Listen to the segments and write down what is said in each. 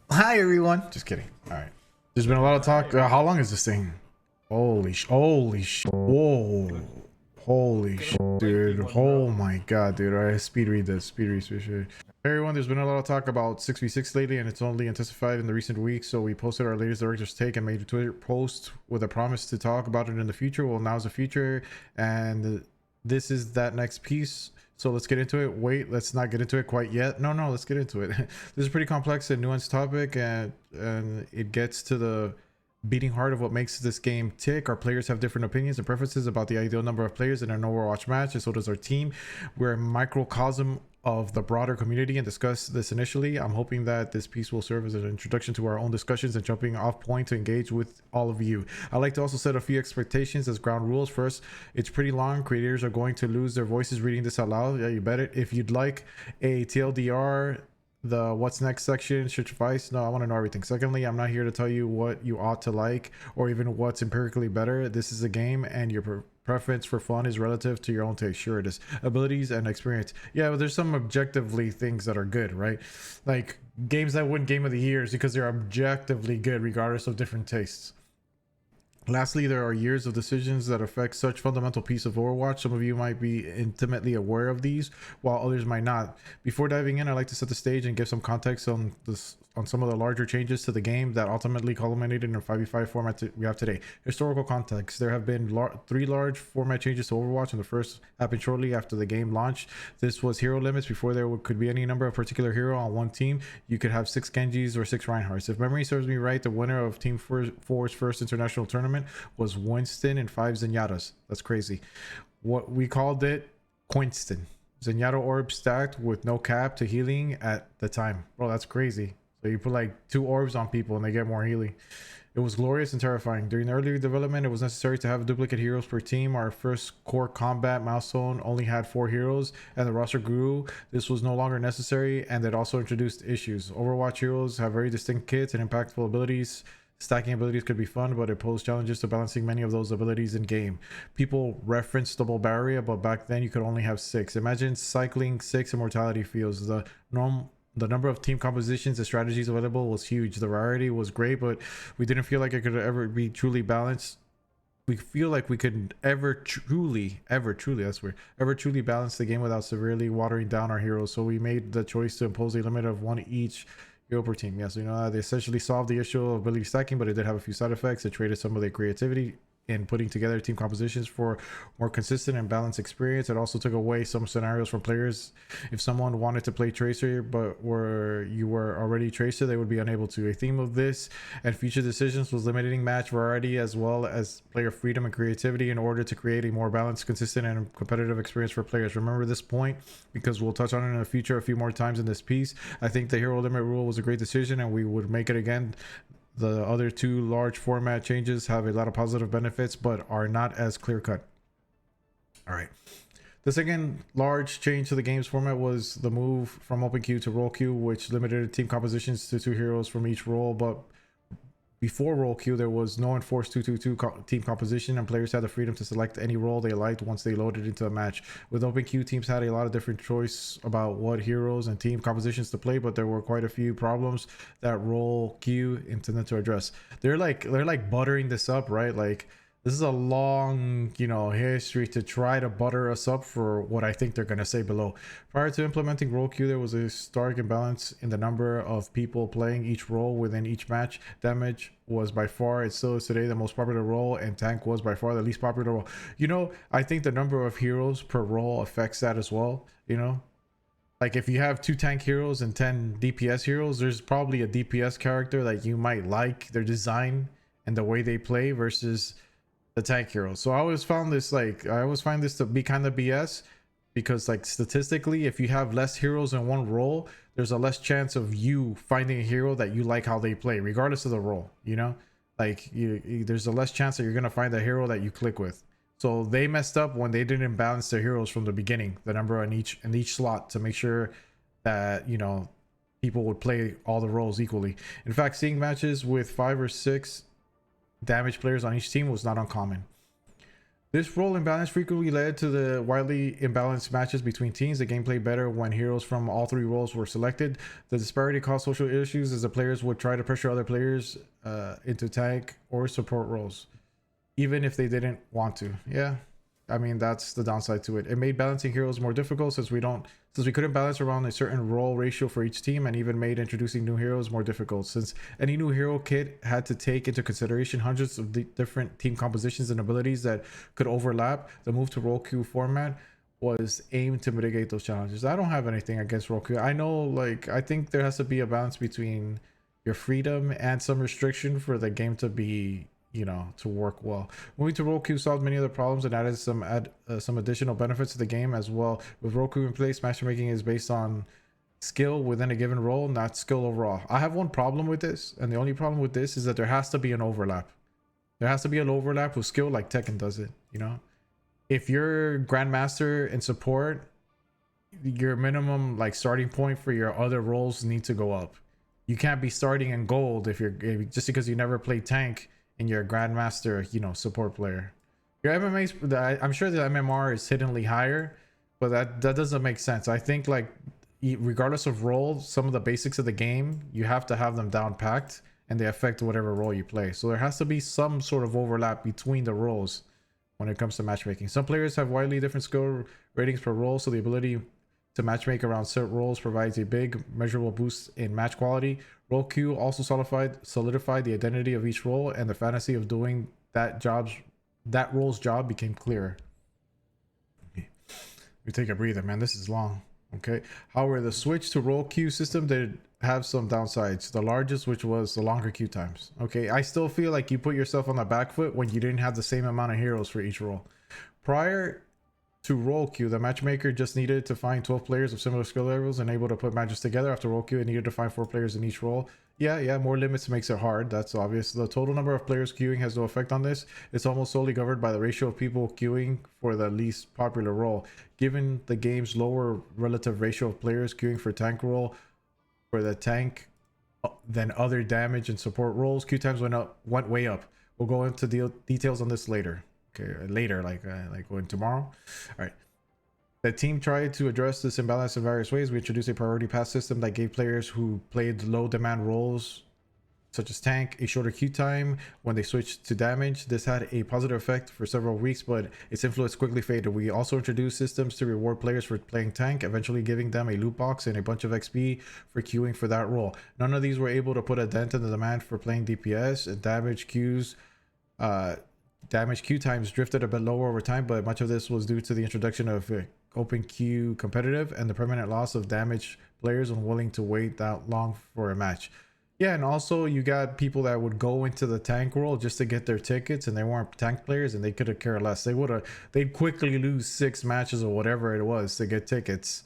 Hi everyone. Just kidding. All right. There's been a lot of talk. How long is this thing? Holy whoa. Holy dude. Oh my god, dude. All right, speed read this. Speed read. Hey everyone, there's been a lot of talk about 6v6 lately, and it's only intensified in the recent weeks. So we posted our latest director's take and made a Twitter post with a promise to talk about it in the future. Well, now's the future, and this is that next piece. So let's get into it. Wait, let's not get into it quite yet. No, let's get into it. This is a pretty complex and nuanced topic, and it gets to the beating heart of what makes this game tick. Our players have different opinions and preferences about the ideal number of players in an Overwatch match, and so does our team. We're a microcosm of the broader community and discuss this initially. I'm hoping that this piece will serve as an introduction to our own discussions and jumping off point to engage with all of you. I like to also set a few expectations as ground rules. First, it's pretty long. Creators are going to lose their voices reading this out loud. Yeah, you bet it. If you'd like a TLDR, the what's next section should suffice. No, I want to know everything. Secondly, I'm not here to tell you what you ought to like or even what's empirically better. This is a game, and your preference for fun is relative to your own taste. Sure it is. Abilities and experience, yeah, but there's some objectively things that are good, right? Like games that win game of the years because they're objectively good regardless of different tastes. Lastly, there are years of decisions that affect such fundamental piece of Overwatch. Some of you might be intimately aware of these, while others might not. Before diving in, I'd like to set the stage and give some context on this, on some of the larger changes to the game that ultimately culminated in the 5v5 format we have today. Historical context: there have been three large format changes to Overwatch, and the first happened shortly after the game launched. This was hero limits. Before, there could be any number of particular hero on one team. You could have 6 Genjis or 6 Reinhardts. If memory serves me right, the winner of Team 4's first international tournament was Winston and 5 Zenyatas. That's crazy. What we called it, Quinston. Zenyatta orb stacked with no cap to healing at the time. Bro, that's crazy. So you put like 2 orbs on people and they get more healing. It was glorious and terrifying. During the early development, it was necessary to have duplicate heroes per team. Our first core combat milestone only had 4 heroes, and the roster grew. This was no longer necessary, and it also introduced issues. Overwatch heroes have very distinct kits and impactful abilities. Stacking abilities could be fun, but it posed challenges to balancing many of those abilities in game. People reference double barrier, but back then you could only have 6. Imagine cycling 6 immortality fields. The number of team compositions and strategies available was huge. The variety was great, but we didn't feel like it could ever be truly balanced. We feel like we could ever truly that's weird, ever truly balance the game without severely watering down our heroes. So we made the choice to impose a limit of 1 each hero per team. Yes, they essentially solved the issue of ability stacking, but it did have a few side effects. It traded some of their creativity in putting together team compositions for more consistent and balanced experience. It also took away some scenarios from players. If someone wanted to play Tracer but you were already Tracer, they would be unable to. A theme of this and future decisions was limiting match variety as well as player freedom and creativity in order to create a more balanced, consistent, and competitive experience for players. Remember this point because we'll touch on it in the future a few more times in this piece. I think the hero limit rule was a great decision, and we would make it again. The other 2 large format changes have a lot of positive benefits, but are not as clear cut. All right. The second large change to the game's format was the move from open queue to role queue, which limited team compositions to 2 heroes from each role. But before role queue, there was no enforced 2-2-2 team composition, and players had the freedom to select any role they liked once they loaded into a match. With open queue, teams had a lot of different choice about what heroes and team compositions to play, but there were quite a few problems that role queue intended to address. They're like buttering this up, right? Like, this is a long, history to try to butter us up for what I think they're going to say below. Prior to implementing role queue, there was a stark imbalance in the number of people playing each role within each match. Damage was by far, it still is today, the most popular role, and tank was by far the least popular role. I think the number of heroes per role affects that as well. Like if you have 2 tank heroes and 10 DPS heroes, there's probably a DPS character that you might like their design and the way they play versus the tank heroes. So I always find this to be kind of BS, because like statistically, if you have less heroes in one role, there's a less chance of you finding a hero that you like how they play regardless of the role. Like there's a less chance that you're gonna find a hero that you click with. So they messed up when they didn't balance their heroes from the beginning, the number in each slot, to make sure that people would play all the roles equally. In fact, seeing matches with 5 or 6 damage players on each team was not uncommon. This role imbalance frequently led to the widely imbalanced matches between teams. The game played better when heroes from all three roles were selected. The disparity caused social issues as the players would try to pressure other players into tank or support roles, even if they didn't want to. Yeah, I mean, that's the downside to it. It made balancing heroes more difficult since we couldn't balance around a certain role ratio for each team, and even made introducing new heroes more difficult since any new hero kit had to take into consideration hundreds of different team compositions and abilities that could overlap. The move to role queue format was aimed to mitigate those challenges. I don't have anything against role queue. I know, like, I think there has to be a balance between your freedom and some restriction for the game to be, you know, to work well. Moving to role queue solved many other problems and added some additional benefits to the game as well. With role queue in place, matchmaking is based on skill within a given role, not skill overall. I have one problem with this, and the only problem with this is that there has to be an overlap. There has to be an overlap with skill, like Tekken does it. You know, if you're Grandmaster in support, your minimum like starting point for your other roles need to go up. You can't be starting in gold if just because you never played tank and you're a Grandmaster, you know, support player. Your MMA's, I'm sure the MMR is hiddenly higher, but that doesn't make sense. I think, like, regardless of role, some of the basics of the game, you have to have them down packed, and they affect whatever role you play. So there has to be some sort of overlap between the roles when it comes to matchmaking. Some players have widely different skill ratings per role, so the ability to matchmake around set roles provides a big measurable boost in match quality. Role queue also solidified the identity of each role, and the fantasy of doing that role's job became clearer. We take a breather, man. This is long. Okay. However, the switch to role queue system did have some downsides. The largest, which was the longer queue times. Okay, I still feel like you put yourself on the back foot when you didn't have the same amount of heroes for each role. Prior to role queue, the matchmaker just needed to find 12 players of similar skill levels and able to put matches together. After role queue, it needed to find 4 players in each role. Yeah, more limits makes it hard. That's obvious. The total number of players queuing has no effect on this. It's almost solely governed by the ratio of people queuing for the least popular role. Given the game's lower relative ratio of players queuing for tank role for the tank than other damage and support roles, queue times went way up. We'll go into details on this later. Okay, later, like when tomorrow. All right. The team tried to address this imbalance in various ways. We introduced a priority pass system that gave players who played low demand roles such as tank a shorter queue time when they switched to damage. This had a positive effect for several weeks, but its influence quickly faded. We also introduced systems to reward players for playing tank, eventually giving them a loot box and a bunch of XP for queuing for that role. None of these were able to put a dent in the demand for playing DPS, and damage queue times drifted a bit lower over time, but much of this was due to the introduction of open queue competitive and the permanent loss of damage players unwilling to wait that long for a match. Yeah, and also you got people that would go into the tank role just to get their tickets, and they weren't tank players, and they could have cared less. They'd quickly lose 6 matches or whatever it was to get tickets,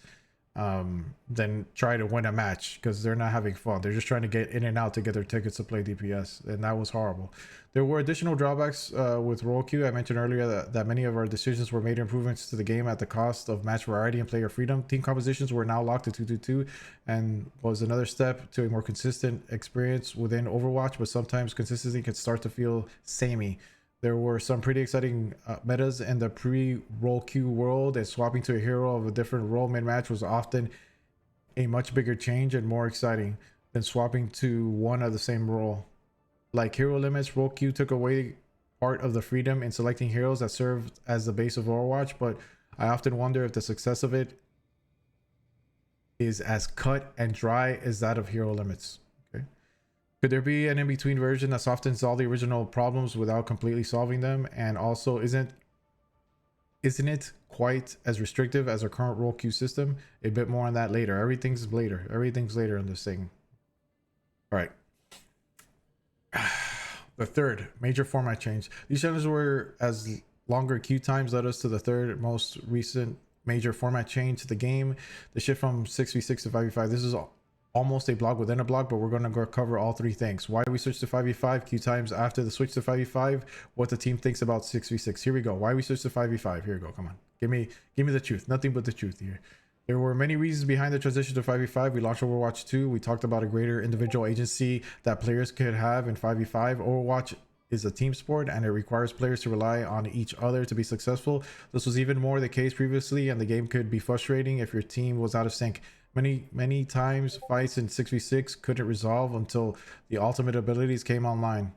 than try to win a match, because they're not having fun. They're just trying to get in and out to get their tickets to play DPS, and that was horrible. There were additional drawbacks with role queue. I mentioned earlier that many of our decisions were made improvements to the game at the cost of match variety and player freedom. Team compositions were now locked to 2-2-2 and was another step to a more consistent experience within Overwatch, but sometimes consistency can start to feel samey. There were some pretty exciting metas in the pre-role queue world, and swapping to a hero of a different role mid-match was often a much bigger change and more exciting than swapping to one of the same role. Like hero limits, role queue took away part of the freedom in selecting heroes that served as the base of Overwatch, but I often wonder if the success of it is as cut and dry as that of hero limits. Okay. Could there be an in-between version that softens all the original problems without completely solving them? And also, isn't it quite as restrictive as our current role queue system? A bit more on that later. Everything's later in this thing. All right. The third major format change. These challenges were as longer queue times led us to the third most recent major format change to the game, the shift from 6v6 to 5v5. This is almost a blog within a blog, but we're going to go cover all 3 things: why we switched to 5v5, queue times after the switch to 5v5, what the team thinks about 6v6. Here we go. Why we switched to 5v5. Here we go. Come on, give me the truth. Nothing but the truth here. There were many reasons behind the transition to 5v5. We launched Overwatch 2. We talked about a greater individual agency that players could have in 5v5. Overwatch is a team sport and it requires players to rely on each other to be successful. This was even more the case previously, and the game could be frustrating if your team was out of sync. Many times fights in 6v6 couldn't resolve until the ultimate abilities came online.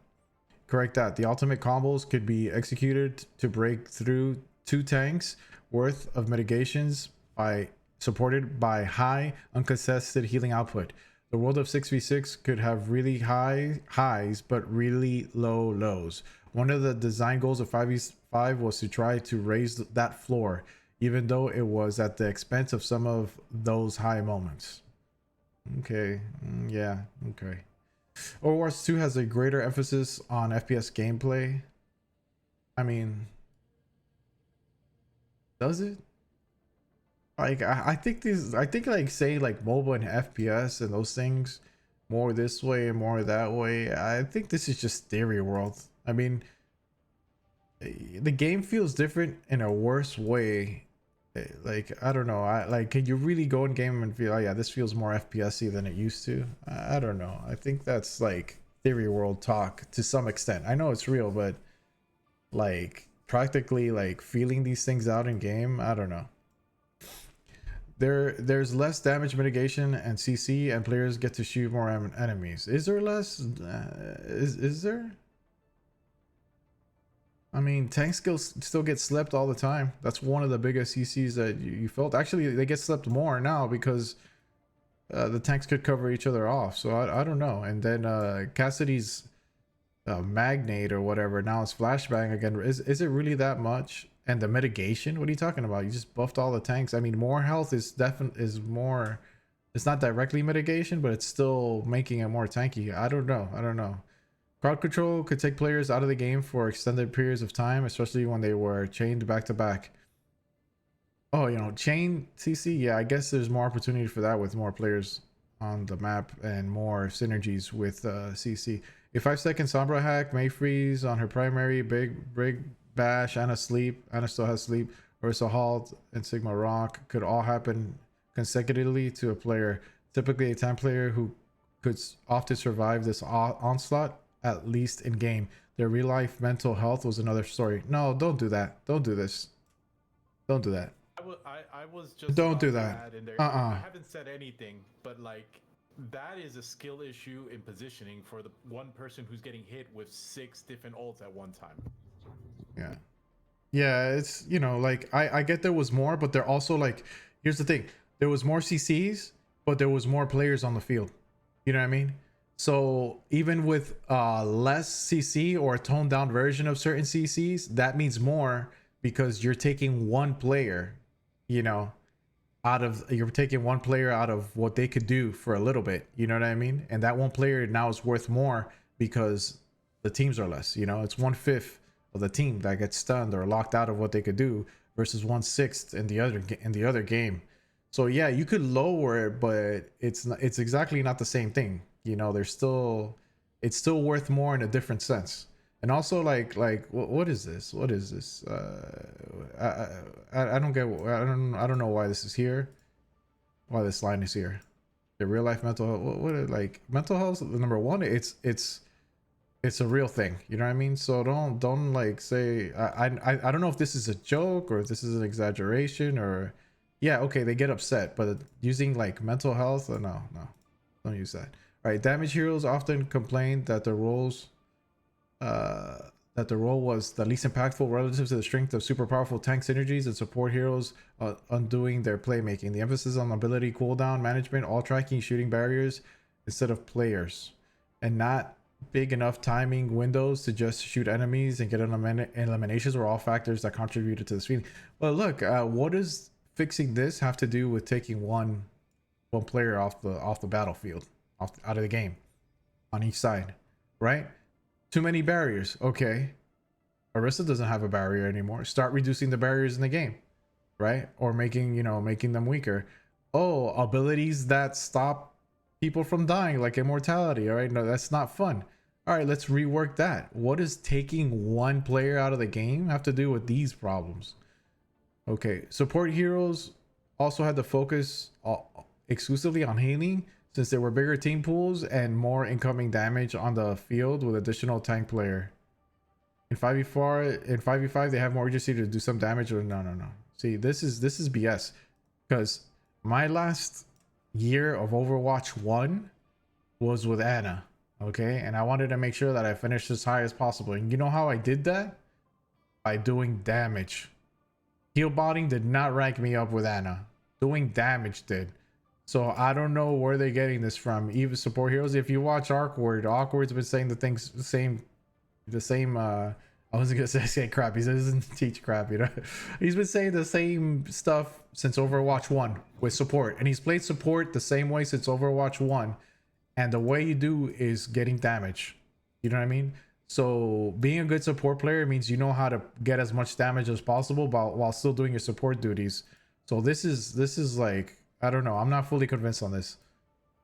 Correct that. The ultimate combos could be executed to break through 2 tanks worth of mitigations by supported by high uncontested healing output. The world of 6v6 could have really high highs but really low lows. One of the design goals of 5v5 was to try to raise that floor, even though it was at the expense of some of those high moments. Okay, yeah, okay. Overwatch 2 has a greater emphasis on FPS gameplay. I mean, does it? Like, I think like say like mobile and FPS and those things, more this way and more that way. I think this is just theory world. I mean, the game feels different in a worse way. Like, I don't know. Can you really go in game and feel, oh yeah, this feels more FPS-y than it used to? I don't know. I think that's like theory world talk to some extent. I know it's real, but like practically like feeling these things out in game, I don't know. There's less damage mitigation and CC, and players get to shoot more enemies. Is there less? Is there? I mean, tank skills still get slept all the time. That's one of the biggest CCs that you felt. Actually, they get slept more now because the tanks could cover each other off. So I don't know. And then Cassidy's magnate or whatever, now it's flashbang again. Is it really that much? And the mitigation, what are you talking about? You just buffed all the tanks. I mean, more health is more, it's not directly mitigation, but it's still making it more tanky. I don't know. Crowd control could take players out of the game for extended periods of time, especially when they were chained back to back. Oh, you know, chain CC, yeah, I guess there's more opportunity for that with more players on the map and more synergies with CC. A 5-second Sombra hack, May freeze on her primary, big bash, Anna sleep, Anna still has sleep, Ursa halt, and Sigma rock could all happen consecutively to a player. Typically a tank player who could often survive this onslaught, at least in game. Their real life mental health was another story. No, don't do that. Don't do this. Don't do that. I was just don't do that. I haven't said anything, but like that is a skill issue in positioning for the one person who's getting hit with 6 different ults at one time. Yeah, it's, you know, like I get there was more, but they're also like, here's the thing, there was more CCs, but there was more players on the field. You know what I mean? So even with less CC or a toned down version of certain CCs, that means more because you're taking one player, you know, you're taking one player out of what they could do for a little bit. You know what I mean? And that one player now is worth more because the teams are less. You know, it's 1/5 of the team that gets stunned or locked out of what they could do versus 1/6 in the other game. So yeah, you could lower it, but it's exactly not the same thing. You know, it's still worth more in a different sense. And also like what is this? What is this? I don't get, I don't know why this is here. Why this line is here. The real life mental health, what like mental health, number one, it's a real thing, you know what I mean? So don't like say I don't know if this is a joke or if this is an exaggeration, or yeah, okay, they get upset, but using like mental health, no, don't use that. All right, damage heroes often complained that the role was the least impactful relative to the strength of super powerful tank synergies and support heroes undoing their playmaking. The emphasis on ability cooldown management, all tracking shooting barriers instead of players, and not big enough timing windows to just shoot enemies and get eliminations were all factors that contributed to this feeling. But look, what does fixing this have to do with taking one player off the battlefield, out of the game on each side, right? Too many barriers. Okay, Orisa doesn't have a barrier anymore. Start reducing the barriers in the game, right? Or making them weaker. Oh, abilities that stop people from dying, like immortality. All right, no, that's not fun. All right, let's rework that. What does taking one player out of the game have to do with these problems? Okay, support heroes also had to focus exclusively on healing, since there were bigger team pools and more incoming damage on the field with additional tank player. In 5v5 they have more urgency to do some damage. Or no. See, this is BS, because my last year of Overwatch 1 was with Anna, okay, and I wanted to make sure that I finished as high as possible. And you know how I did that? By doing damage. Heal botting did not rank me up with Anna. Doing damage did. So I don't know where they're getting this from. Even support heroes, if you watch Awkward's been saying the same I wasn't gonna say crap. He doesn't teach crap, you know. He's been saying the same stuff since Overwatch 1 with support, and he's played support the same way since Overwatch 1. And the way you do is getting damage. You know what I mean? So being a good support player means you know how to get as much damage as possible while still doing your support duties. So this is like, I don't know. I'm not fully convinced on this.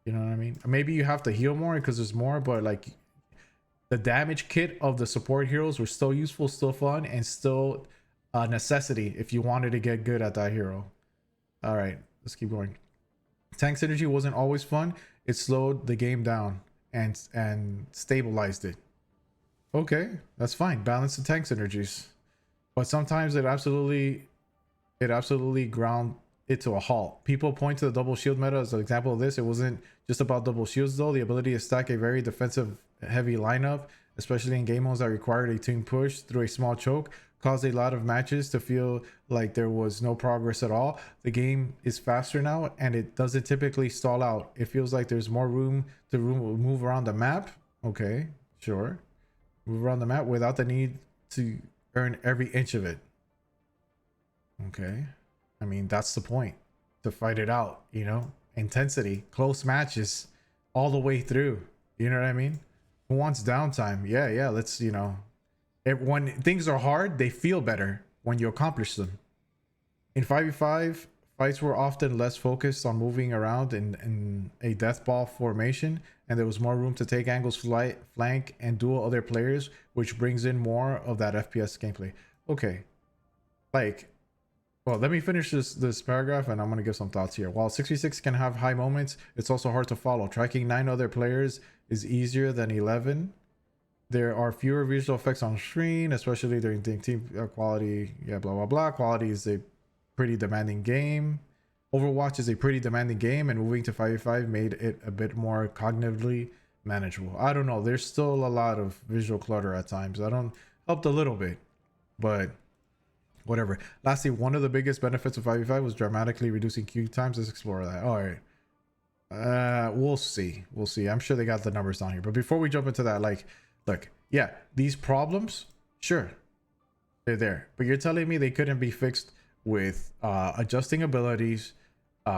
You know what I mean? Maybe you have to heal more because there's more, but like the damage kit of the support heroes were still useful, still fun, and still a necessity if you wanted to get good at that hero. All right, let's keep going. Tank synergy wasn't always fun. It slowed the game down and stabilized it. Okay, that's fine. Balance the tank synergies, but sometimes it absolutely ground it to a halt. People point to the double shield meta as an example of this. It wasn't just about double shields though. The ability to stack a very defensive heavy lineup, especially in game modes that required a team push through a small choke, caused a lot of matches to feel like there was no progress at all. The game is faster now and it doesn't typically stall out. It feels like there's more room to move around the map. Okay, sure. Move around the map without the need to earn every inch of it. Okay. I mean, that's the point. To fight it out, you know? Intensity, close matches all the way through. You know what I mean? Who wants downtime? Yeah, let's, you know, when things are hard, they feel better when you accomplish them. In 5v5, fights were often less focused on moving around in a death ball formation, and there was more room to take angles, flank, and duel other players, which brings in more of that FPS gameplay. Okay, like, well, let me finish this paragraph and I'm going to give some thoughts here. While 66 can have high moments, it's also hard to follow. Tracking 9 other players is easier than 11. There are fewer visual effects on screen, especially during team quality. Yeah, blah, blah, blah. Quality is a pretty demanding game. Overwatch is a pretty demanding game, and moving to 5v5 made it a bit more cognitively manageable. I don't know. There's still a lot of visual clutter at times. I don't helped a little bit, but whatever. Lastly, one of the biggest benefits of 5v5 was dramatically reducing queue times. Let's explore that. All right. We'll see. I'm sure they got the numbers down here. But before we jump into that, like, look, yeah, these problems, sure, they're there. But you're telling me they couldn't be fixed with adjusting abilities,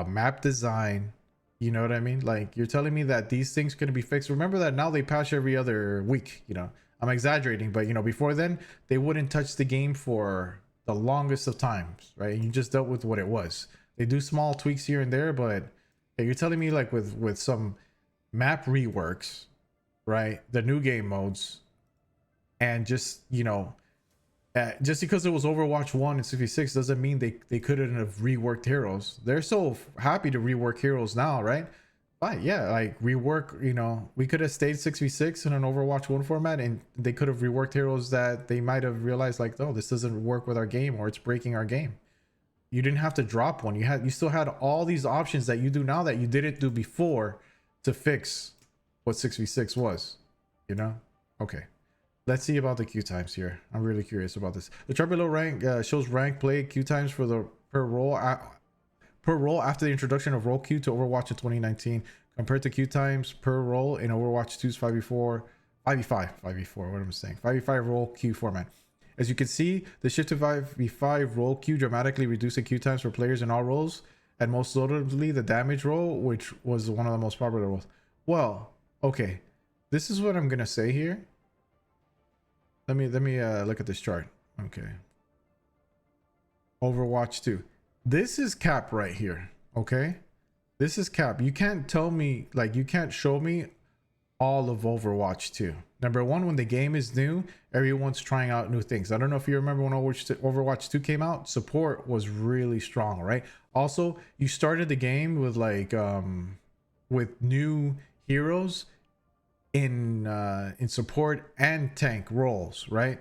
map design, you know what I mean? Like, you're telling me that these things couldn't be fixed. Remember that now they patch every other week, you know. I'm exaggerating, but, you know, before then, they wouldn't touch the game for the longest of times, right? You just dealt with what it was. They do small tweaks here and there, but yeah, you're telling me like with some map reworks, right? The new game modes, and just, you know, just because it was Overwatch 1 and 66 doesn't mean they couldn't have reworked heroes. They're so happy to rework heroes now, right? But yeah, like rework, you know, we could have stayed 6v6 in an Overwatch 1 format, and they could have reworked heroes that they might have realized like, oh, this doesn't work with our game, or it's breaking our game. You didn't have to drop one. You still had all these options that you do now that you didn't do before to fix what 6v6 was, you know? Okay. Let's see about the queue times here. I'm really curious about this. The chart below rank shows rank play queue times for the per role after the introduction of role queue to Overwatch in 2019, compared to queue times per role in Overwatch 2's 5v5, what am I saying? 5v5 role queue format. As you can see, the shift to 5v5 role queue dramatically reduced the queue times for players in all roles, and most notably the damage role, which was one of the most popular roles. Well, okay, this is what I'm gonna say here. Let me look at this chart. Okay, Overwatch 2. This is cap right here. Okay, this is cap. You can't tell me, like, you can't show me all of Overwatch 2. Number one, when the game is new, everyone's trying out new things. I don't know if you remember when Overwatch 2 came out, support was really strong, right? Also, you started the game with like with new heroes in support and tank roles, right?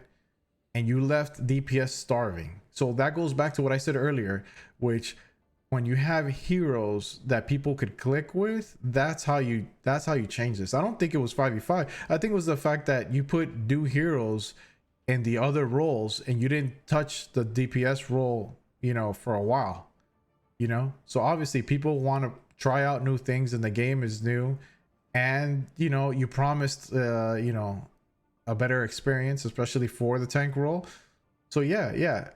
and you left DPS starving. So that goes back to what I said earlier, which when you have heroes that people could click with, that's how you change this. I don't think it was 5v5. I think it was the fact that you put new heroes in the other roles and you didn't touch the DPS role, you know, for a while, you know. So obviously people want to try out new things and the game is new, and you know, you promised you know, a better experience, especially for the tank role. So yeah,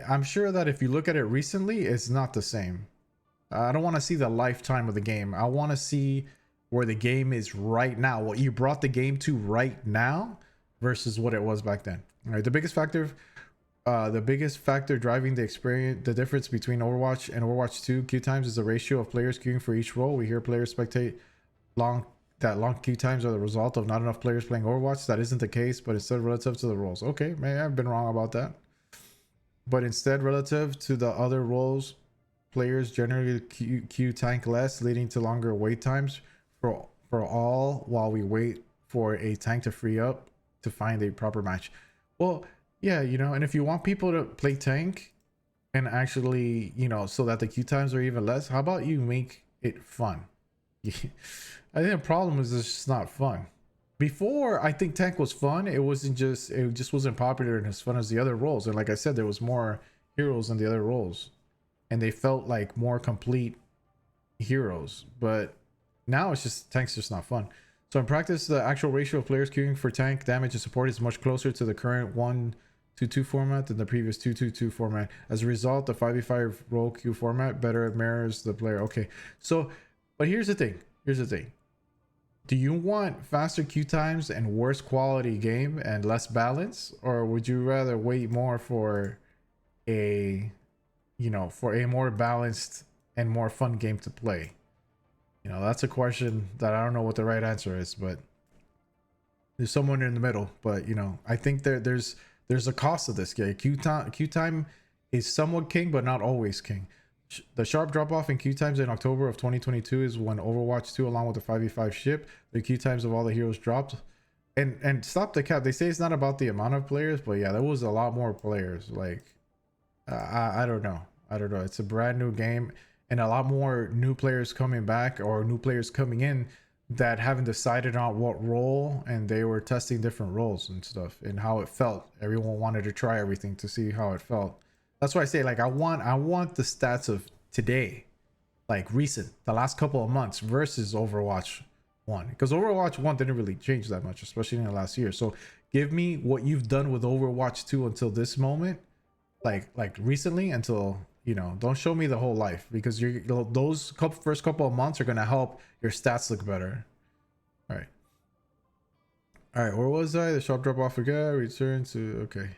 I'm sure that if you look at it recently, it's not the same. I don't want to see the lifetime of the game. I want to see where the game is right now, what you brought the game to right now versus what it was back then. All right, the biggest factor driving the experience, the difference between Overwatch and Overwatch 2 queue times is the ratio of players queuing for each role. We hear players spectate long queue times are the result of not enough players playing Overwatch. That isn't the case, but instead relative to the roles. Okay, maybe I've been wrong about that. But instead, relative to the other roles, players generally queue tank less, leading to longer wait times for all while we wait for a tank to free up to find a proper match. Well, yeah, you know, and if you want people to play tank and actually, you know, so that the queue times are even less, how about you make it fun? I think the problem is it's just not fun. Before, I think tank was fun. It just wasn't popular and as fun as the other roles. And like I said, there was more heroes in the other roles, and they felt like more complete heroes. But now it's just tank's just not fun. So in practice, the actual ratio of players queuing for tank damage and support is much closer to the current 1-2 format than the previous 2-2 format. As a result, the 5v5 role queue format better mirrors the player. Okay, so but here's the thing. Do you want faster queue times and worse quality game and less balance, or would you rather wait more for a, you know, for a more balanced and more fun game to play? You know, that's a question that I don't know what the right answer is, but there's someone in the middle. But you know, I think there's a cost of this game. Queue time is somewhat king, but not always king. The sharp drop off in queue times in October of 2022 is when Overwatch 2, along with the 5v5 ship, the queue times of all the heroes dropped. And stop the cap. They say it's not about the amount of players, but yeah, there was a lot more players. Like, I don't know. It's a brand new game, and a lot more new players coming back or new players coming in that haven't decided on what role, and they were testing different roles and stuff and how it felt. Everyone wanted to try everything to see how it felt. That's why I say, like, I want the stats of today, like recent, the last couple of months versus Overwatch 1, because Overwatch 1 didn't really change that much, especially in the last year. So give me what you've done with Overwatch 2 until this moment, like recently, until, you know, don't show me the whole life, because those first couple of months are going to help your stats look better. All right, where was I? The sharp drop off again, return to, okay.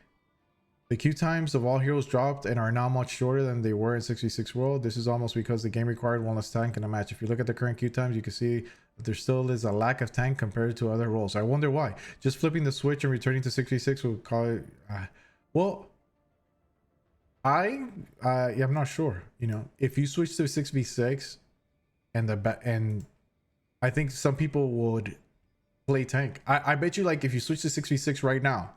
The queue times of all heroes dropped and are now much shorter than they were in 66 World. This is almost because the game required one less tank in a match. If you look at the current queue times, you can see that there still is a lack of tank compared to other roles. I wonder why. Just flipping the switch and returning to 66 would call it... well, I'm not sure. You know, if you switch to 6v6 and I think some people would play tank. I bet you, like, if you switch to 6v6 right now,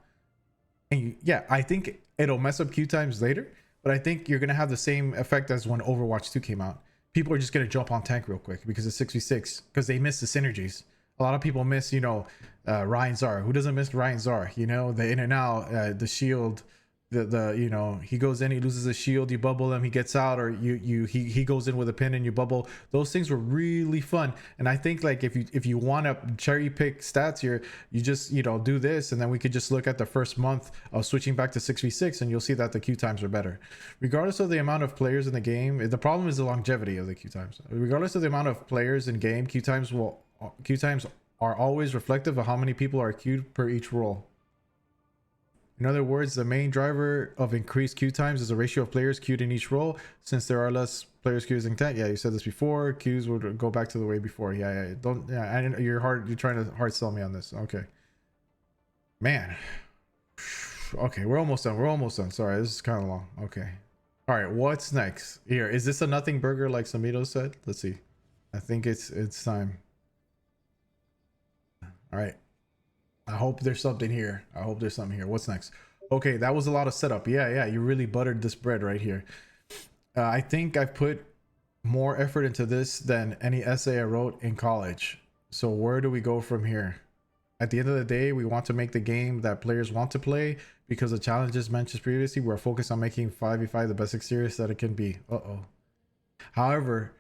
and yeah, I think it'll mess up queue times later, but I think you're gonna have the same effect as when Overwatch 2 came out. People are just gonna jump on tank real quick because it's 6v6, because they miss the synergies. A lot of people miss, you know, Ryan Zar. Who doesn't miss Ryan Zar? You know, the in and out, the shield, the you know, he goes in, he loses a shield, you bubble him, he gets out, or he goes in with a pin and you bubble. Those things were really fun. And I think, like, if you want to cherry pick stats here, you just, you know, do this, and then we could just look at the first month of switching back to 6v6, and you'll see that the queue times are better, regardless of the amount of players in the game. The problem is the longevity of the queue times. Regardless of the amount of players in game, queue times are always reflective of how many people are queued per each role. In other words, the main driver of increased queue times is the ratio of players queued in each role. Since there are less players queued in tank, yeah, you said this before. Queues would go back to the way before. Yeah. Don't. Yeah, I didn't. You're trying to hard sell me on this. Okay, man. Okay, we're almost done. Sorry, this is kind of long. Okay. All right, what's next? Here, is this a nothing burger like Samito said? Let's see. I think it's time. All right. I hope there's something here. What's next? Okay, that was a lot of setup. Yeah, you really buttered this bread right here. I think I've put more effort into this than any essay I wrote in college. So where do we go from here? At the end of the day, we want to make the game that players want to play because the challenges mentioned previously, we're focused on making 5v5 the best experience that it can be. However,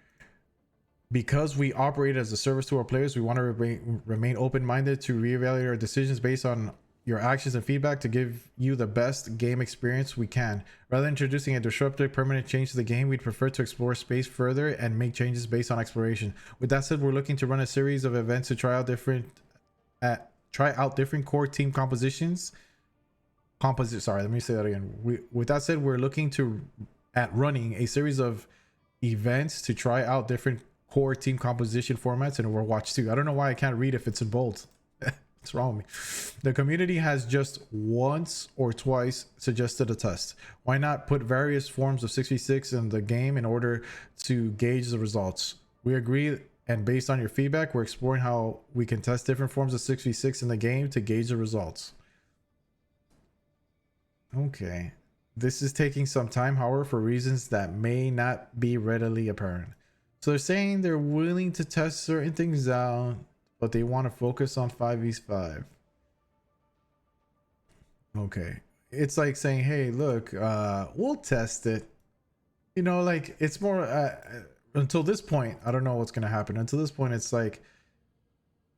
because we operate as a service to our players, we want to remain open-minded to reevaluate our decisions based on your actions and feedback to give you the best game experience we can. Rather than introducing a disruptive permanent change to the game, we'd prefer to explore space further and make changes based on exploration. With that said, we're looking to run a series of events to try out different core team compositions. Sorry, let me say that again. With that said, we're looking at running a series of events to try out different core team composition formats in Overwatch 2. I don't know why I can't read if it's in bold. What's wrong with me? The community has just once or twice suggested a test. Why not put various forms of 6v6 in the game in order to gauge the results? We agree, and based on your feedback, we're exploring how we can test different forms of 6v6 in the game to gauge the results. Okay. This is taking some time, however, for reasons that may not be readily apparent. So they're saying they're willing to test certain things out, but they want to focus on 5v5. Okay. It's like saying, hey, look, we'll test it. You know, like, it's more, until this point, I don't know what's going to happen. Until this point, it's like,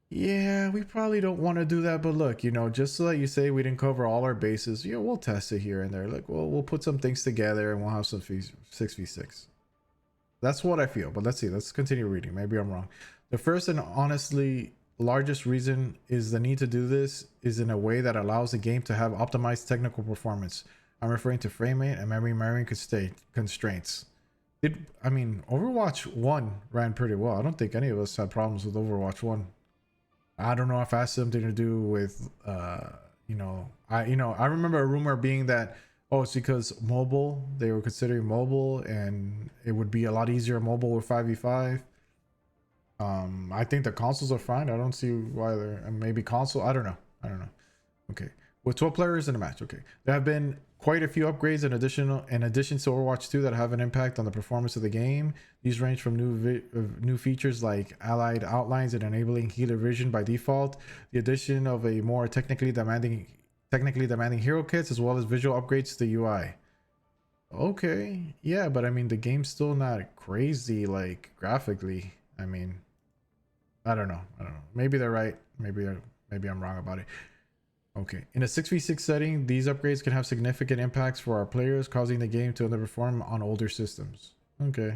yeah, we probably don't want to do that, but look, you know, just so that you say we didn't cover all our bases, yeah, we'll test it here and there. Like, well, we'll put some things together and we'll have some 6v6. That's what I feel, but let's see. Let's continue reading. Maybe I'm wrong. The first and honestly largest reason is the need to do this is in a way that allows the game to have optimized technical performance. I'm referring to frame rate and memory constraints. I mean, Overwatch 1 ran pretty well. I don't think any of us had problems with Overwatch 1. I don't know if it has something to do with, I remember a rumor being that, oh, it's because mobile, they were considering mobile and it would be a lot easier mobile with 5v5. I think the consoles are fine. I don't see why they're, maybe console. I don't know. Okay. With 12 players in a match. Okay. There have been quite a few upgrades in addition to Overwatch 2 that have an impact on the performance of the game. These range from new features like allied outlines and enabling healer vision by default, the addition of a more technically demanding hero kits, as well as visual upgrades to the UI. Okay, yeah, but I mean the game's still not crazy like graphically. I mean, I don't know. Maybe they're right. Maybe I'm wrong about it. Okay, in a 6v6 setting, these upgrades can have significant impacts for our players, causing the game to underperform on older systems. Okay.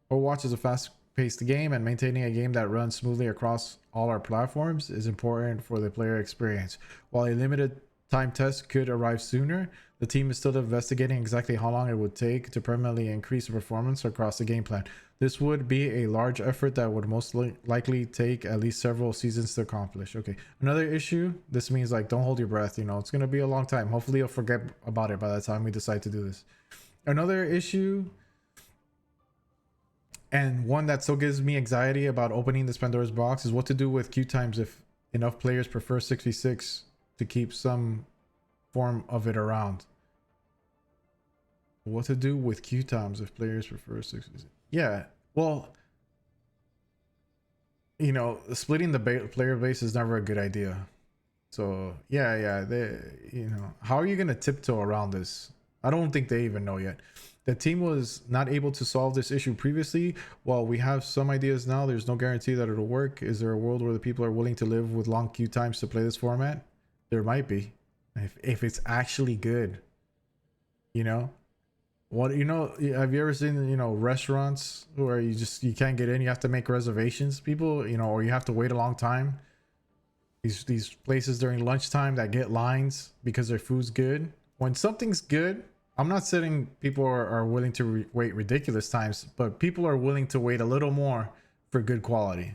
Overwatch is a fast-paced game, and maintaining a game that runs smoothly across all our platforms is important for the player experience. While a limited time test could arrive sooner, the team is still investigating exactly how long it would take to permanently increase the performance across the game plan. This would be a large effort that would most likely take at least several seasons to accomplish. Okay, another issue, this means like don't hold your breath, you know, it's going to be a long time. Hopefully you'll forget about it by the time we decide to do this. Another issue, and one that still gives me anxiety about opening this Pandora's box, is what to do with queue times if enough players prefer 6v6 to keep some form of it around. What to do with queue times if players prefer 6v6? Yeah, well, you know, splitting the player base is never a good idea. So yeah, how are you gonna tiptoe around this? I don't think they even know yet. The team was not able to solve this issue previously. While we have some ideas now, there's no guarantee that it'll work. Is there a world where the people are willing to live with long queue times to play this format? There might be, if it's actually good, you know. What, you know, have you ever seen, you know, restaurants where you can't get in, you have to make reservations, people, you know, or you have to wait a long time? These places during lunchtime that get lines because their food's good. When something's good, I'm not saying people are willing to wait ridiculous times, but people are willing to wait a little more for good quality.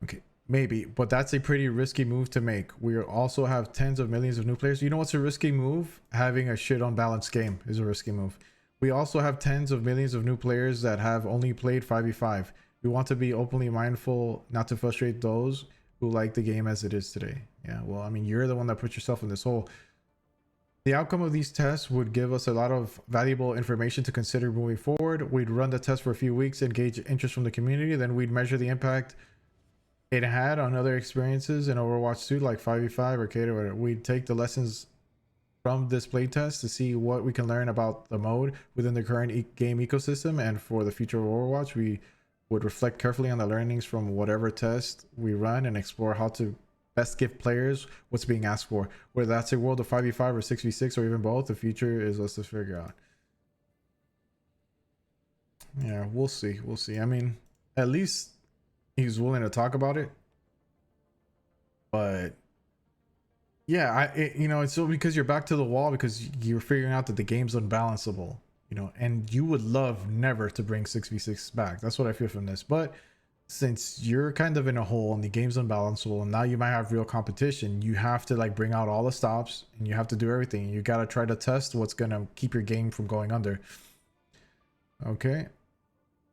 Okay, maybe, but that's a pretty risky move to make. We also have tens of millions of new players. You know what's a risky move? Having a shit unbalanced game is a risky move. We also have tens of millions of new players that have only played 5v5. We want to be openly mindful not to frustrate those who like the game as it is today. Yeah, well, I mean, you're the one that put yourself in this hole. The outcome of these tests would give us a lot of valuable information to consider moving forward. We'd run the test for a few weeks and gauge interest from the community. Then we'd measure the impact it had on other experiences in Overwatch 2, like 5v5 or Keller. We'd take the lessons from this playtest to see what we can learn about the mode within the current game ecosystem, and for the future of Overwatch, we would reflect carefully on the learnings from whatever test we run and explore how to best give players what's being asked for. Whether that's a world of 5v5 or 6v6 or even both, the future is us to figure out. Yeah, we'll see. We'll see. I mean, at least he's willing to talk about it. But yeah, it's so because you're back to the wall because you're figuring out that the game's unbalanceable, and you would love never to bring 6v6 back. That's what I feel from this. But since you're kind of in a hole and the game's unbalanceable and now you might have real competition, you have to like bring out all the stops and you have to do everything. You got to try to test what's going to keep your game from going under. Okay.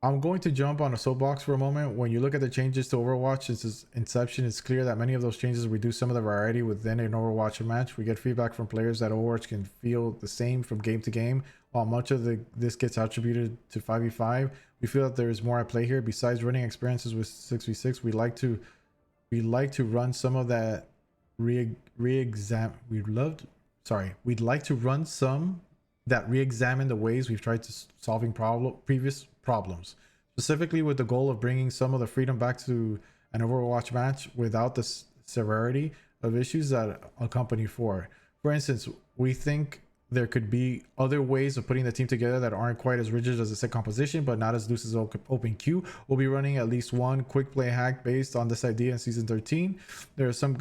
I'm going to jump on a soapbox for a moment. When you look at the changes to Overwatch since its inception, it's clear that many of those changes reduce some of the variety within an Overwatch match. We get feedback from players that Overwatch can feel the same from game to game, while much of this gets attributed to 5v5. We feel that there is more at play here. Besides running experiences with 6v6, we like to run some of that we'd like to run some that re-examine the ways we've tried to solving previous problems, specifically with the goal of bringing some of the freedom back to an Overwatch match without the severity of issues that accompany 4. For instance, we think there could be other ways of putting the team together that aren't quite as rigid as a set composition, but not as loose as open queue. We'll be running at least one quick play hack based on this idea in season 13. There are some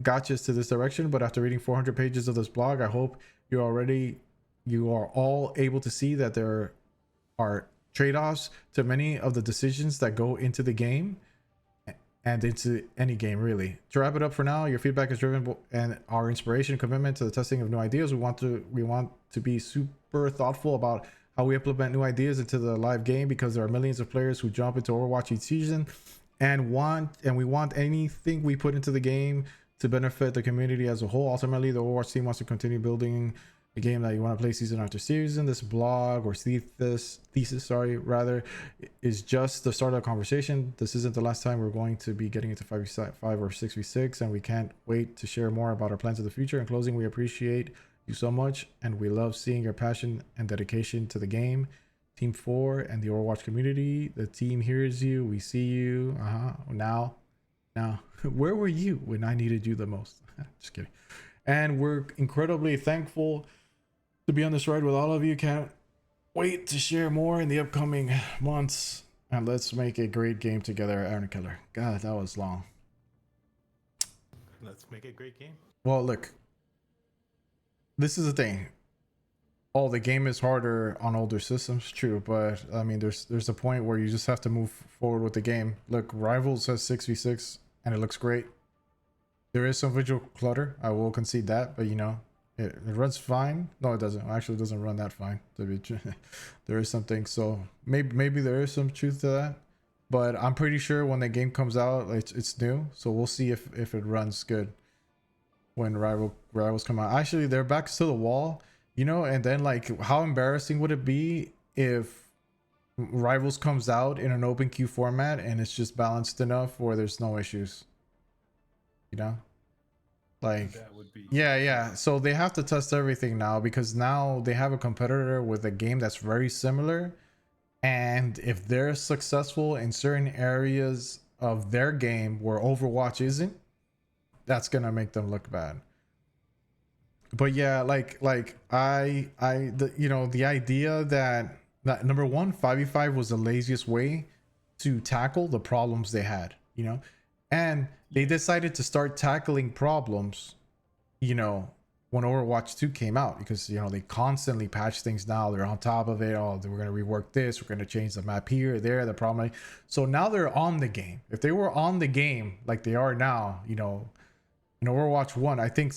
gotchas to this direction, but after reading 400 pages of this blog, I hope you are all able to see that there are trade-offs to many of the decisions that go into the game and into any game, really. To wrap it up for now, your feedback is driven and our inspiration and commitment to the testing of new ideas. We want to be super thoughtful about how we implement new ideas into the live game, because there are millions of players who jump into Overwatch each season and we want anything we put into the game to benefit the community as a whole. Ultimately, the Overwatch team wants to continue building a game that you want to play season after season. This blog or thesis, is just the start of the conversation. This isn't the last time we're going to be getting into 5v5 or 6v6, and we can't wait to share more about our plans of the future. In closing, we appreciate you so much, and we love seeing your passion and dedication to the game. Team 4 and the Overwatch community. The team hears you. We see you. Now, where were you when I needed you the most? Just kidding. And we're incredibly thankful to be on this ride with all of you. Can't wait to share more in the upcoming months, and let's make a great game together. Aaron Keller. God, that was long. Let's make a great game. Well, look, this is the thing. The game is harder on older systems, true, but I mean, there's a point where you just have to move forward with the game. Look, Rivals has 6v6 and it looks great. There is some visual clutter, I will concede that, but it runs fine. No, it doesn't. Actually, it doesn't run that fine, to be true. There is something, so maybe there is some truth to that, but I'm pretty sure when the game comes out, it's new, so we'll see if it runs good when Rivals come out. Actually, they're back to the wall, and then like, how embarrassing would it be if Rivals comes out in an open queue format and it's just balanced enough where there's no issues, like That would be yeah, so they have to test everything now, because now they have a competitor with a game that's very similar, and if they're successful in certain areas of their game where Overwatch isn't, that's gonna make them look bad. But yeah, the idea that number one, 5v5 was the laziest way to tackle the problems they had, and they decided to start tackling problems, when Overwatch 2 came out, because they constantly patch things. Now they're on top of it. We're going to rework this, we're going to change the map here, there, the problem. So now they're on the game. If they were on the game like they are now, in Overwatch 1, I think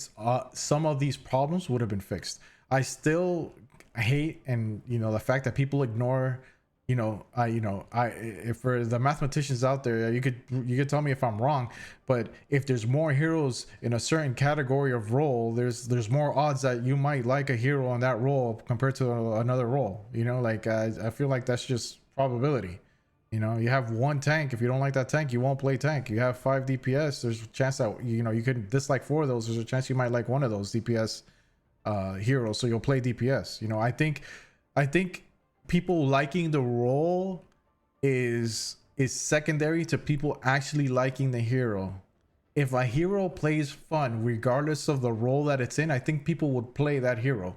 some of these problems would have been fixed. I still hate, and the fact that people ignore if for the mathematicians out there, you could tell me if I'm wrong, but if there's more heroes in a certain category of role, there's more odds that you might like a hero in that role compared to another role. Like I feel like that's just probability. You have one tank. If you don't like that tank, you won't play tank. You have 5 DPS. There's a chance that you could dislike 4 of those. There's a chance you might like one of those DPS heroes, so you'll play DPS. I think people liking the role is secondary to people actually liking the hero. If a hero plays fun regardless of the role that it's in, I think people would play that hero.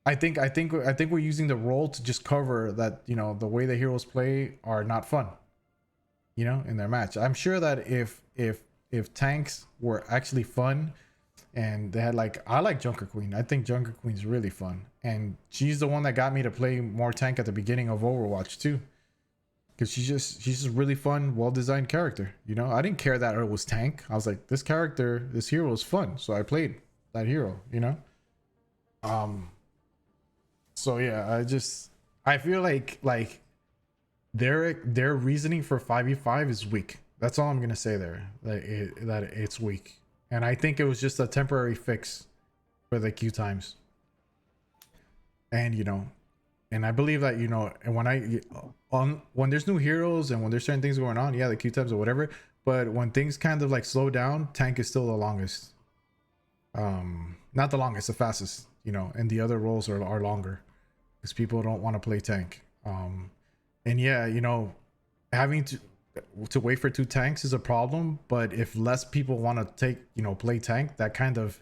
I think we're using the role to just cover that, the way the heroes play are not fun, in their match. I'm sure that if tanks were actually fun and they had I like Junker Queen. I think Junker Queen's really fun, and she's the one that got me to play more tank at the beginning of Overwatch too, because she's just really fun, well-designed character. I didn't care that it was tank. I was like, this hero is fun, so I played that hero. So yeah, I feel like their reasoning for 5v5 is weak. That's all I'm gonna say there. That it's weak, and I think it was just a temporary fix for the queue times. And and I believe that and when there's new heroes and when there's certain things going on, yeah, the queue times or whatever. But when things kind of slow down, tank is still the longest. Not the longest, the fastest. And the other roles are longer because people don't want to play tank. And yeah, having to wait for 2 tanks is a problem, but if less people want to play tank, that kind of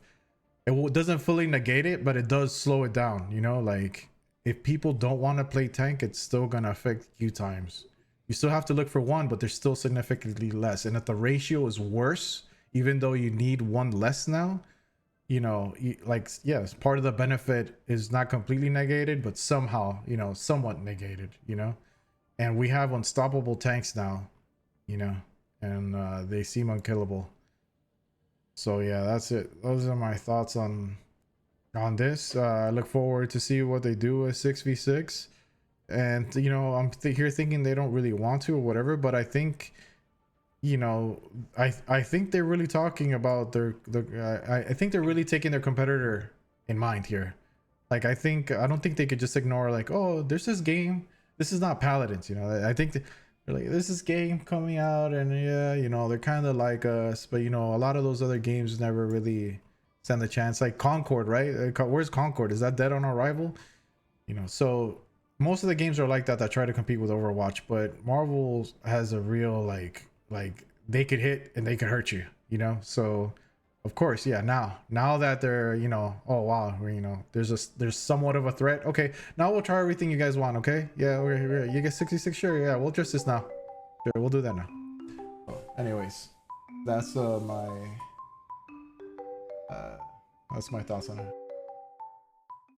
doesn't fully negate it, but it does slow it down. Like if people don't want to play tank, it's still gonna affect queue times. You still have to look for 1, but there's still significantly less, and if the ratio is worse, even though you need 1 less now, yes, part of the benefit is not completely negated, but somehow, somewhat negated. And we have unstoppable tanks now, and they seem unkillable. So yeah, that's it. Those are my thoughts on this. I look forward to see what they do with 6v6, and I'm here thinking they don't really want to or whatever, but I think I think they're really talking about I think they're really taking their competitor in mind here. I don't think they could just ignore oh, there's this game. This is not Paladins. I think they're like, this is game coming out, and yeah, they're kind of like us, but a lot of those other games never really stand a chance. Like Concord, right? Where's Concord? Is that dead on arrival? So most of the games are like that try to compete with Overwatch, but Marvel has a real like they could hit and they could hurt you. So of course, yeah, now that they're oh wow, there's somewhat of a threat. Okay, now we'll try everything you guys want. Okay, yeah, you get 66, sure, yeah, we'll just this now. Sure, we'll do that now. Oh, anyways, that's my thoughts on it.